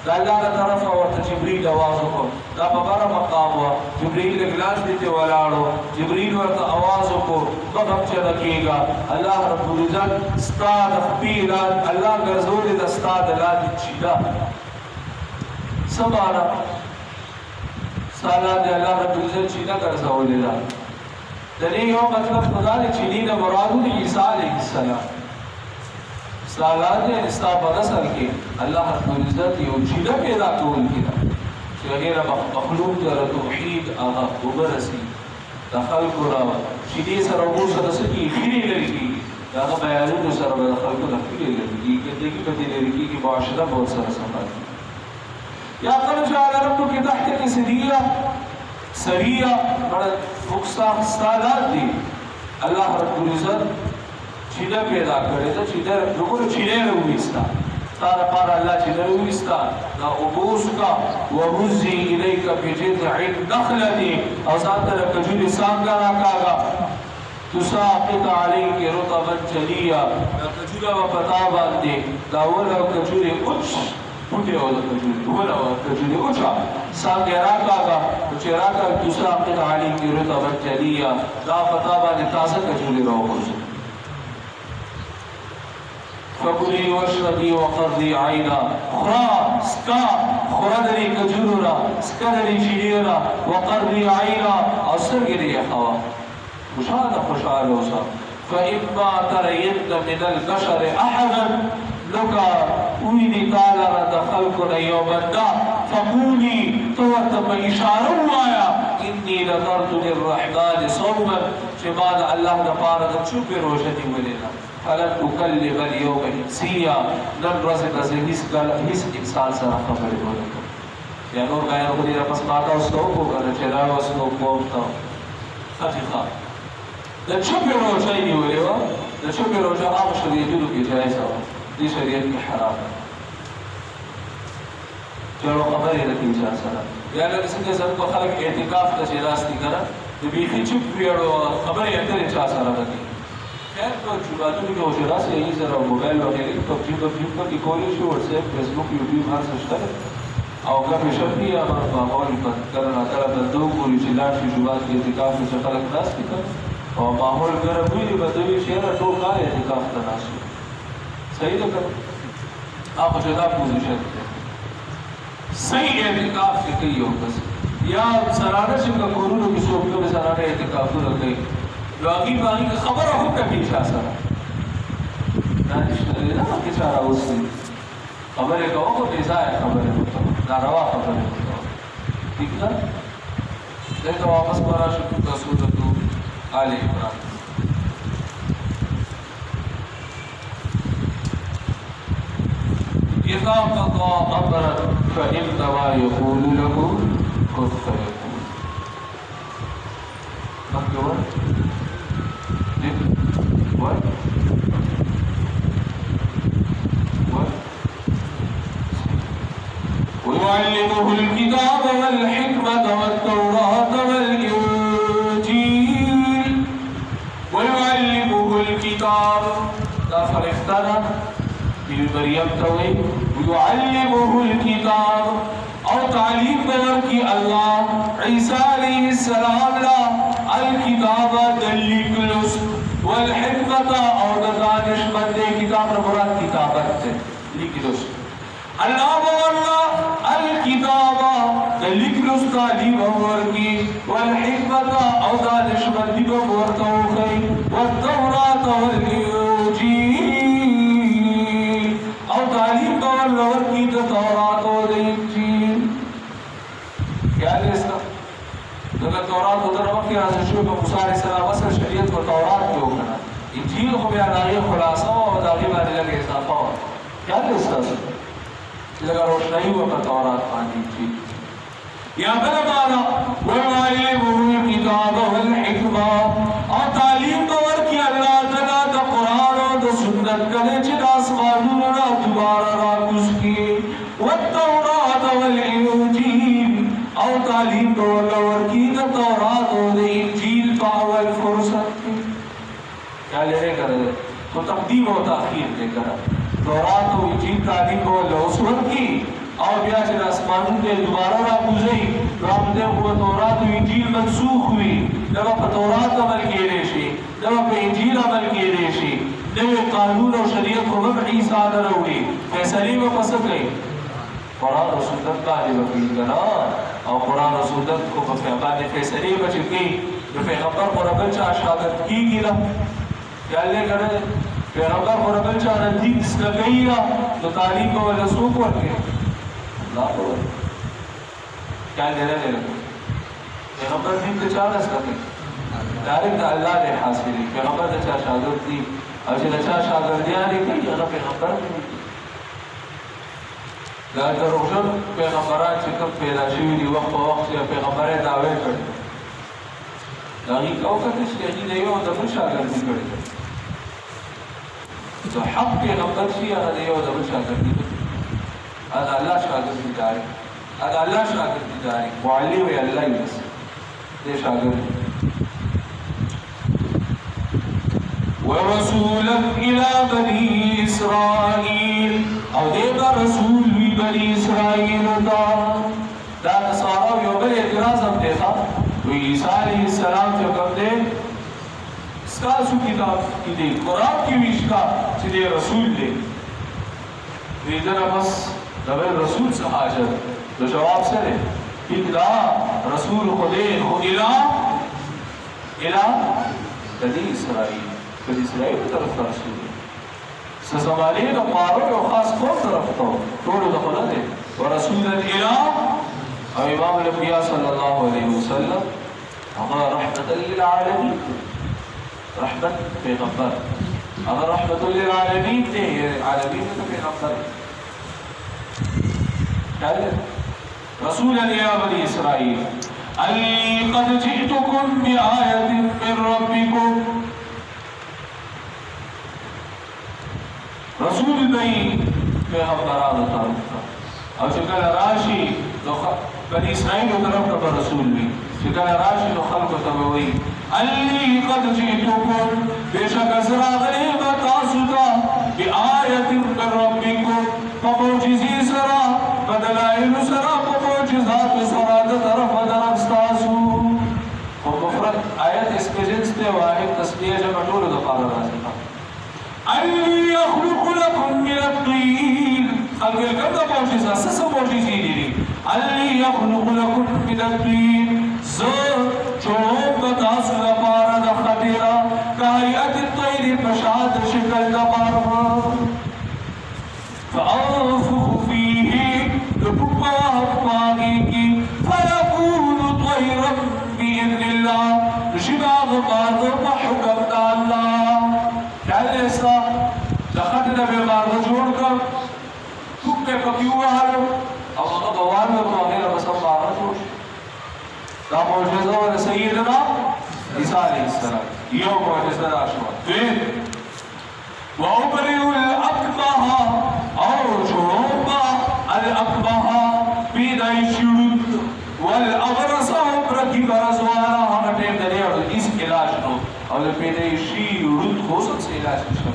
قال لا طرف ورت جبريل آوازكم دا ببر مقام ہوا جبريل اگلاس دیتے ولارو جبريل ورت آوازكم قدم چلکیگا اللہ رب العزت استاد خبیرات اللہ گرزول دستاد اللہ چیدا سبانا سالات اللہ رب العزت چیدا گرزول اللہ دنی یو مطلب خدا نے چینین مرادو نے عیسیٰ علیہ السلام سالات نے استا بغسر کے اللہ رب العزت یو چیدہ پیدا کول کنا چگیر مخلوق در توحید آغا وبرسی دخل کراوا چیدی سر ابو سرسکی خیری لرکی آغا بیانون سر دخل کو نخیری لرکی کہتے کی پتی لرکی کی معاشرہ بہت سر سمجھ یا قرد جعل ربو کی تحت کی صدیہ سریہ بڑا فکستان استادات دی اللہ رب العزت چیدہ پیدا کرے تا چیدہ رکل چیدہ رویستا تارا پارا اللہ چیدہ رویستا نا عبوس کا وَهُزِّي إِلَيْكَ بِجِذْعِ النَّخْلَةِ اوزان تر کجوری سانگا راکاگا تساقط علیک رطبا جلیہ کجورا و پتا باندے داولا کجوری اچھ پھوٹے ہوتا کجوری دولا و کجوری اچھا سانگے راکاگا کچھ راکا تساقط علیک رطبا جلیہ دا پتا باندے تازہ کجوری رو خوش فَقُلِي وَاشْرَبِي وَقَرِّي عَيْنَا خُرَا سکا خُرا دری کجورا سکا دری چیڑیرا وَقَرِّي عَيْنَا اور سرگری خوا خوشحال اوسه. فإما ترين من البشر أحدا لك ويني تعالى دخلكنا يوما دا فقولي توتم إشارة وايا إني نذرت للرحمن صوما شباد الله نبارك شكر روشتي ولنا فلن أكلم اليوم إنسيا نن رزق هس إنسان سرا خبر ولكم يعني نور غير خدي رفس ماتا وستوكو غير چرا وستوكو خطيخا د چوپې روژه نیولې وه د چوپې روژه عامو شریعتونو کې جایزه وه دې شریعت کې حرام ده چې یو خبرې نه کوي چا سره یا لکه څنګه زموږ خلک اعتکاف ته چې ناست دي که نه د بیخي چوپ ویړو خبرې اترې چا سره نه کوي خیر په جوماتونو کې حجره صحیح سره موبایل وغیرې پبجي پکې کولی شي وټساپ فیسبوک یوټیوب هر څه شته او ګپې شپې یا ماحول کله ناکله بنده وګوري چې لاړ شي جومات کې اعتکاف کې چې خلک ناست دي که او ماحول ګرم وي بدوي شیره ټول کال اعتکاف ته ناست وي صحیح ده که هغه چې دا پوزیشن دی صحیح اعتکاف چې کوي یو کس یا سرانه چې په کورونو کې څوک کوم سرانه اعتکافونه کوي نو هغې باندې خبره هم نه کوي چا سره دا نشته دی نه کې چا راوستي خبرې کوه خو بې ځایه خبرې مه کوه ناروا خبرې مه کوه ټیک ده دې ته واپس به راشو سورة آل عمران إذا قضى أمرا فإنما يقول له كن فيكون. مكتوب what ويعلمه الكتاب والحكمة والتوراة والإنجيل ويعلمه الكتاب لا فرقتنا مريم توي ويعلمه الكتاب او تعليم بوركي الله عيسى عليه السلام لا الكتاب دليكلس والحكمة او دانش بندے کتاب مراد کتابت لکلس اللہ والله الكتاب دليكلس تعليم بوركي والحكمة او دانش بندے بورتوخي والتوراة والإنجيل او تعلیم کول لور کی د تورات او د انجیل کیا دې اسلام دغه تورات او د وخت راځي شو په موسی عليه السلام سره شریعت او تورات کې وکړه انجیل خو بیا راغی خلاصو او د هغه باندې لږه اضافه و کیا دې اسلام لږه روشنايي و په تورات باندې انجیل یا بل معنا ويعلمه الكتاب والحكمة او تعلیم باور کی الله تعالی د قران او د سنت کله چې د اسمانونو نه دوباره راکوز کی والتوراة والانجیل او تعلیم باور کی د تورات او د انجیل په اول فرصت کې کیا لري کړل تو تقدیم او تاخير دې کړه تورات او انجیل تعلیم او لوسور کی او بیا چې اسمانونو ته دوباره راکوزي راځي په تورات او انجیل منسوخ وي دا په تورات عمل کېږي شي دا په انجیل عمل کېږي شي نوې قانون او شریعت خو هم عیسی دروي فیصله به پس کوي قرآن او سنت باندې وکړي کنه او قرآن او سنت کو په باندې فیصله به کوي د پیغمبر پر بل چا شاګرد کیږي نه یا لږه پیغمبر پر بل چا نه دي څنګه نو تعلیم او رسول ورکړي الله په کیا دې نه پیغمبر دې ته چا نه څنګه ډایرکټ الله دې حاصلې پیغمبر د چا شاګرد دي او چې د چا شاګردیان کوي هغه پیغمبر دی دا دروغجن پیغمبران چې کوم پیدا شوي دي وخت په وخت چې پیغمبر یې دعوی کړي د هغې کوکتې چې هغې د یو د بل شاګردي کړې د حق پیغمبر شي هغه د یو د بل شاګردي کړي هغه الله شاګردي داري هغه الله شاګردي داري معلم یې الله یې بس دې شاګرد ورسولا الى بني اسرائيل او دې رسول وی بني اسرائيل دا نصارا یو بل اعتراض هم دی وی عیسی علیه السلام چې کوم دی ستاسو کتاب کې دی قرآن کې ویشتا چې دی رسول دی وی دا بس دا رسول څه حاجت نو جواب سره دا رسول خدای خو الہ بني اسرائیل طرف ته رسول سزمانې دپاره یو خاص قوم طرف ته ټولو ته نه دی ورسولا الی او امام الانبیاء صلی الله علیه وسلم هغه رحمة للعالمین رحمت پیغمبر هغه رحمة للعالمین دی عالمین ته پیغمبر رسولا يا بني إسرائيل أني قد جئتكم بآية من ربكم رسول بني پیغمبران طرف او چکل راشی بني إسرائيل طرف کا رسول بھی چکل راشی تو خلق تبوی أني قد جئتكم بشك سرا غریبا تاسودا بآية من ربكم فموجزي سرا بدلائل سرا فموجزات سرا طرف استاسو ومفرد آیت اس کے جنس تے واحد تسلیہ جمع نور دفار رازقہ أني يخلق لكم من الطين خلق الكبد موجزة سس موجزي لي أني يخلق لكم من الطين چوب بتاس لپاره د خطیرا کایت الطیر بشاد شکل دپاره فأنفخ فيه لبقى باقي فيكون طيرا بإذن الله شباب بعض بحكم الله كان إسلام لخطنا بالبعض جوړ کړ څوک په کیوالو او هغه بوانو په غیر بسم الله جوړ دا معجزه ور سیدنا عیسی علیہ السلام یو معجزه راشوا وأبرئ الأكمه أو شربا الأكمه بيداي شرود والأبرص بركي برزوانا هم ټیم درې او اس علاج نو او بيداي شرود خو څه علاج نشته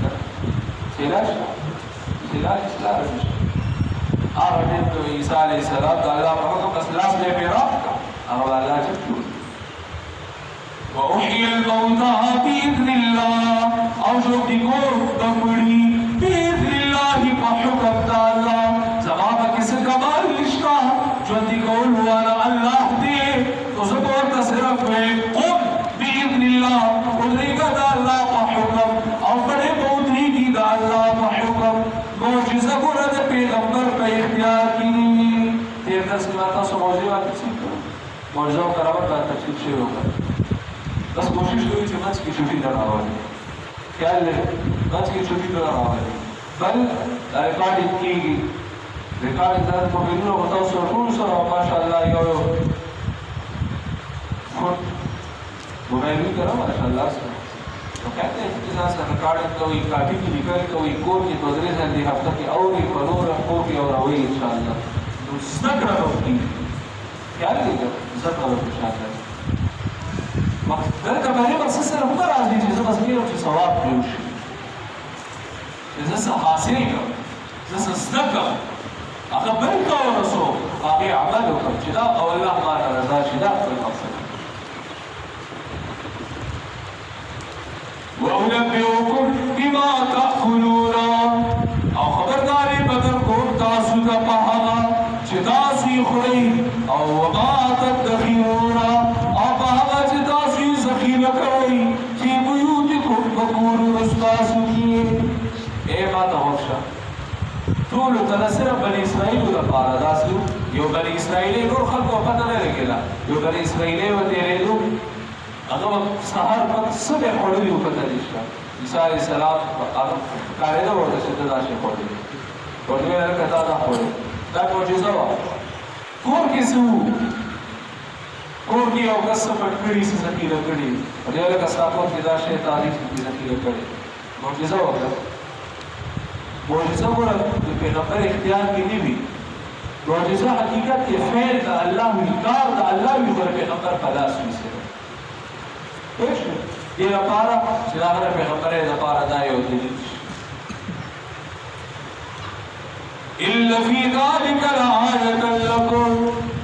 علاج اسلام هغه ټیم عیسی علیہ السلام د الله په حکم اسلاس له پیرا او الله جل وأحيي الموتى بإذن الله أو شوفيكم دمري بإذن الله وحكم الله زمان كيس كمال لشتا شوفيكم وانا الله دي وزبور تصرف قم بإذن الله ودريك الله وحكم أو بڑے بودری کی دا اللہ وحكم معجزہ قرآن پیغمبر کا اختیار کی تیر دس کی بات سو موجزہ تفسیر کرو معجزہ و کرامت کا تفسیر شروع ہوگا بس کوشش کوئی کہ منچ کی چھوٹی نہ راولی خیال لے منچ کی چھوٹی نہ راولی بل ریکارڈنگ کی گی ریکارڈنگ درد موبیلوں کو بتاؤ سو رول سر ماشاءاللہ یو خود موبیلوں کرا ماشاءاللہ سے تو کہتے ہیں جزا سے ریکارڈنگ کوئی کاٹی کی نکل کوئی کور کی تدریس ہے دی ہفتہ کی اوری پرور رکھو کی اور ہوئی انشاءاللہ تو ذکر ہوتی خیال لے کر ذکر ہوتی انشاءاللہ دلته باندې بس سره هم راځي چې زه بس کېږم چې ثواب پرې وشي چې زه څه حاصل کړم زه څه زده کړم هغه بل کولی شو هغې عمل وکړم چې دا او الله ماته رضا شي دا خپل مقصد وأنبئكم بما تأكلون او خبرداري بدر کوم تاسو ته په هغه چې تاسو یې خورئ او وما تدخرون او په هغه چې تاسو یې ذخیره کوئ فی بیوتکم په کورونو ستاسو کې ای ماته وښه ټولو ته نه صرف بني اسرائیلو دپاره داسې یو بني اسرائیلي نور خلکو پته نه لګېده یو بني اسرائیلي به تېرېدو هغه به سهار په څه به یې خوړلي وو پته نه شته عیسی علیه السلام هغه ښکارېده ورته چې ته دا شی خوړلي ورته ویل لکه تا دا خوړلی دا معجزه وه کور کې څه وو کور کې یو کس څه پټ کړي څه ذخیره کړي ورته ویل لکه ستا کور کې دا شی تاریخ کې ذخیره کړی معجزه وکړه معجزه ګوره د پیغمبر اختیار کې نه وي معجزه حقیقت کې فعل د الله وي کار د الله وي ګوره پیغمبر په لاس وي سره پوه شوې دې لپاره چې د هغه پیغمبر یې لپاره دا یو دلیل شي إِلَّ فِي ذَلِكَ لَآيَةً لَكُمْ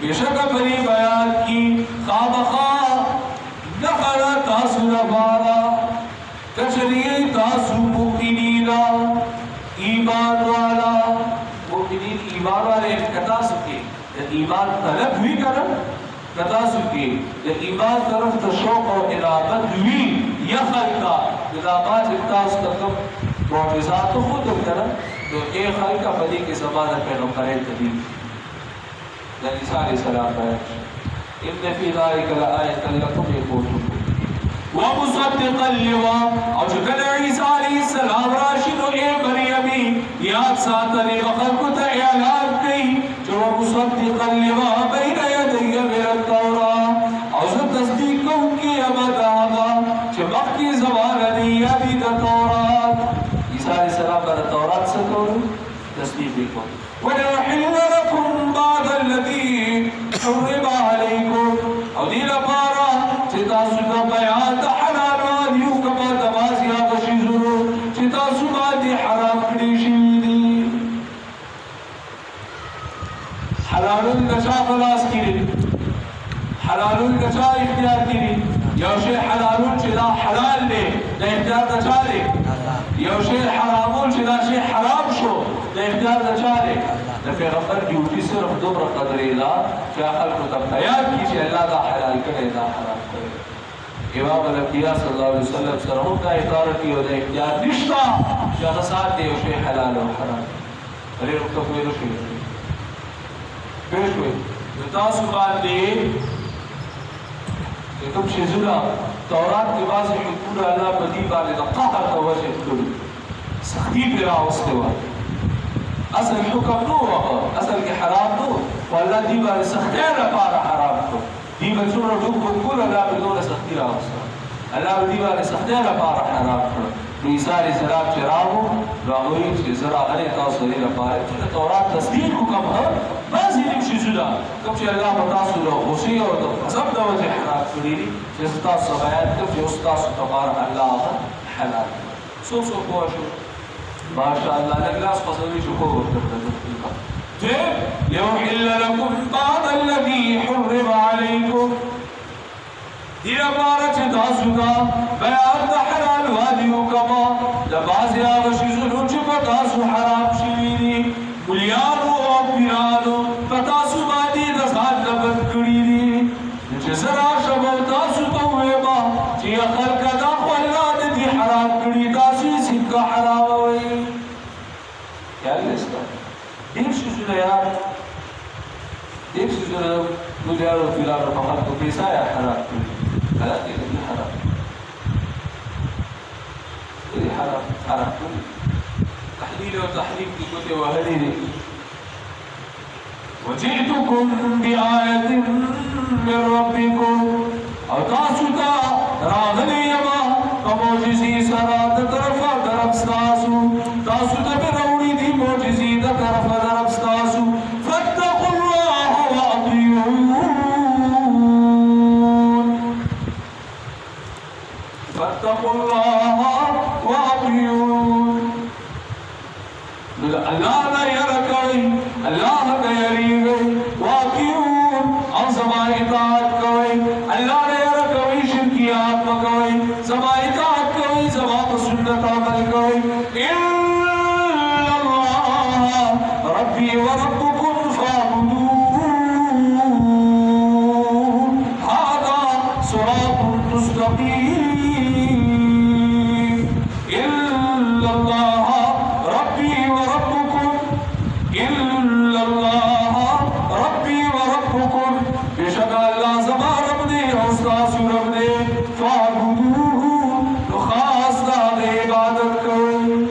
بشک بری بیان کی خامخا نخل تاسو لپاره کچریه تاسو مؤمنین ایمان والا مؤمنین ایمان والے کتاسو کې د ایمان طلب وی کړه کتاسو کې د ایمان طرف ته شوق او ارادت وی خلقا بدابات التاس تقم معجزات خود الكرا تو اے خلقا بدی کے زمان پیغمبر تبی عیسی علیہ السلام بیان ان فی ذلک لآیۃ لکم یقولون ومصدقا لما او جکل عیسی علیہ السلام راشد اے مریمی یاد ساتنے بخلقت اعلان کی جو مصدقا لما بین یدی من التوراة او تصدیق کو کی ابدا چمک کی زبان دی ابی التوراة عیسی علیہ السلام کا تورات سے تصدیق کو ونحل لكم بعض الذي حرم عليكم او دی لپارا چتا سو بیان حلال وادیو کما دمازیا بشیزو چتا سو دی حرام کړي شي دي حلال النشا خلاص کړي حلال النشا اختیار کړي یو شی حلال چې دا حلال دی د اختیار د چا دی یو شی حرام چې دا شی حرام شو د اختیار د چا دی د پیغمبر ډیوټي صرف دومره قدرې ده چې خلکو ته بیان کړي چې الله دا حلال کړی دا حرام کړی امام الانبیاء صلی الله علیه وسلم سره هم دا اطاعت کی او د اختیار نشته چې هغه سات دی یو شی حلال او حرام ولې نقطه کوي نو شي پېښوي نو تاسو باندې کوم شی زړه تورات کې بعضې حکمونه الله په دې باندې د قهر په وجه کړي سختي پرې راوستې وه اصل حکم نو اصل کې حرام نو والله دې باندې سختۍ لپاره حرام کړو دې به څومره ټوک ټول الله به دونه سختي راوسته الله به دې باندې سختۍ لپاره حرام کړو نو عیسی علیه السلام چې راغو نو هغه وایي چې زه راغلی تاسو دې لپاره چې د تورات تصدیق وکړم بعضې نیم شیزونه کوم چې الله به تاسو د غصې او د غضب د وجې حرام کړي دي چې زه تاسو بیان کړم چې اوس تاسو لپاره الله هغه حلال کړي څوک څوک پوه شو ماشاء الله لګلاس خصوصي شو کو ليحل لكم بعض الذي حرم عليكم دي عبارة تاسو کا بیان د حلال وادیو کما د بعضی هغه شیزونو چې په تاسو حرام شوي دي ملیانو او پیرانو په تاسو باندې د ځان نه بند کړي دي چې زه راشم او تاسو ته ووایم چې خلک دا خو الله دې حرام کړي تاسو یې څنګه حراموئ خیال نشته ډېر شیزونه یار ډېر شیزونه ملیانو او پیرانو په خلکو پیسه یې حرام کړي حالات دې حرام دې حرام تحلیل او تحریف دې کوته وهلې دي وجئتكم بآية من ربكم او تاسو ته راغلي يما معجزې سره د طرفه درف ستاسو تاسو ته مې راوړي دي معجزې د طرفه درف ستاسو فاتقوا الله وأطيعون فاتقوا الله وأطيعون الله لا يركعي الله لا يريغي وأطيعون او زما اطاعت کوي الله لا يركعي شرکیات مکوي زما اطاعت کوي زما سنت عمل کوي إلا الله ربي وربكم فاعبدون هذا صراط مستقيم إلا الله ربي وربكم إلا الله ربي وربكم بشك الله زما رب دي استاذ رب دي فاعبدوه خاص دا عبادت کوي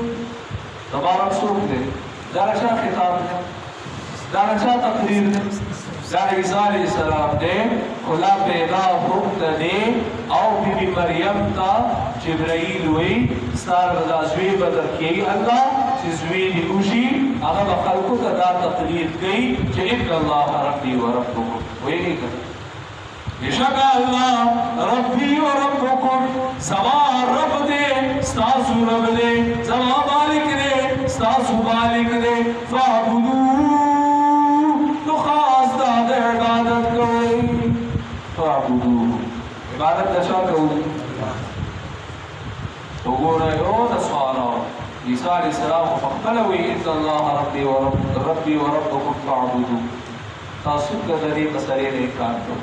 تبارک سوق دي دارشا خطاب دي دارشا تقریر دي دار عیسی علیہ السلام دے خلا پیدا حکم دے او بی بی مریم تا جبرائیل ہوئی ستار رضا زوی بدر کی اللہ چی زوی دی اوشی اگر خلقو تا دا تقریر گئی چی ابن اللہ ربی و ربکم وہی نہیں کرتا بشک اللہ ربی و ربکم سوا رب دے ستاسو رب دے سوا مالک دے ستاسو مالک دے فعبدو تو خاص دا عبادت کوئی فعبدو عبادت دشا کوئی وګورئ او نصارا عیسی علیہ السلام فقلوی ان الله ربی و ربکم فعبدو تاسو د دې مسلې نه انکار کوئ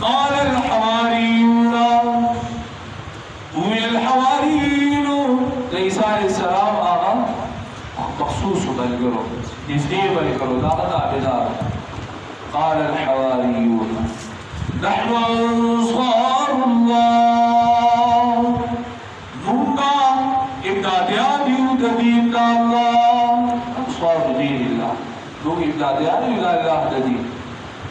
قال الحواريون والحواريون عيسى عليه السلام آغا مخصوص بالقرو يزدي بالقرو داغت عبدار قال الحواريون نحن أنصار الله نوغا إمداديان يوددين الله أنصار دين الله نوغ إمداديان يوددين الله دين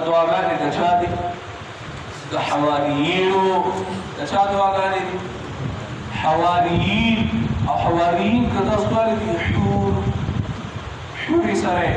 دعا غاني دشادي حواريين دشادي غاني حواريين او حواريين كذا سؤال دي حور سره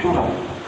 حور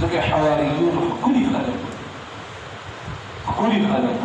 ذكر حواريون كل خلق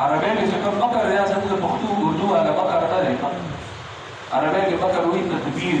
عربي اللي شكل بكر يا زلمه مخطوط اردو على بكر طريقه عربي اللي بكر وهي تدبير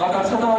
بكر صدق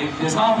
انتظام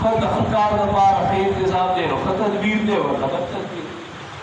خد خطار ما في انتظام دے رہا تدبیر دے ولا تدبیر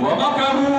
ومكروا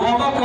ومكر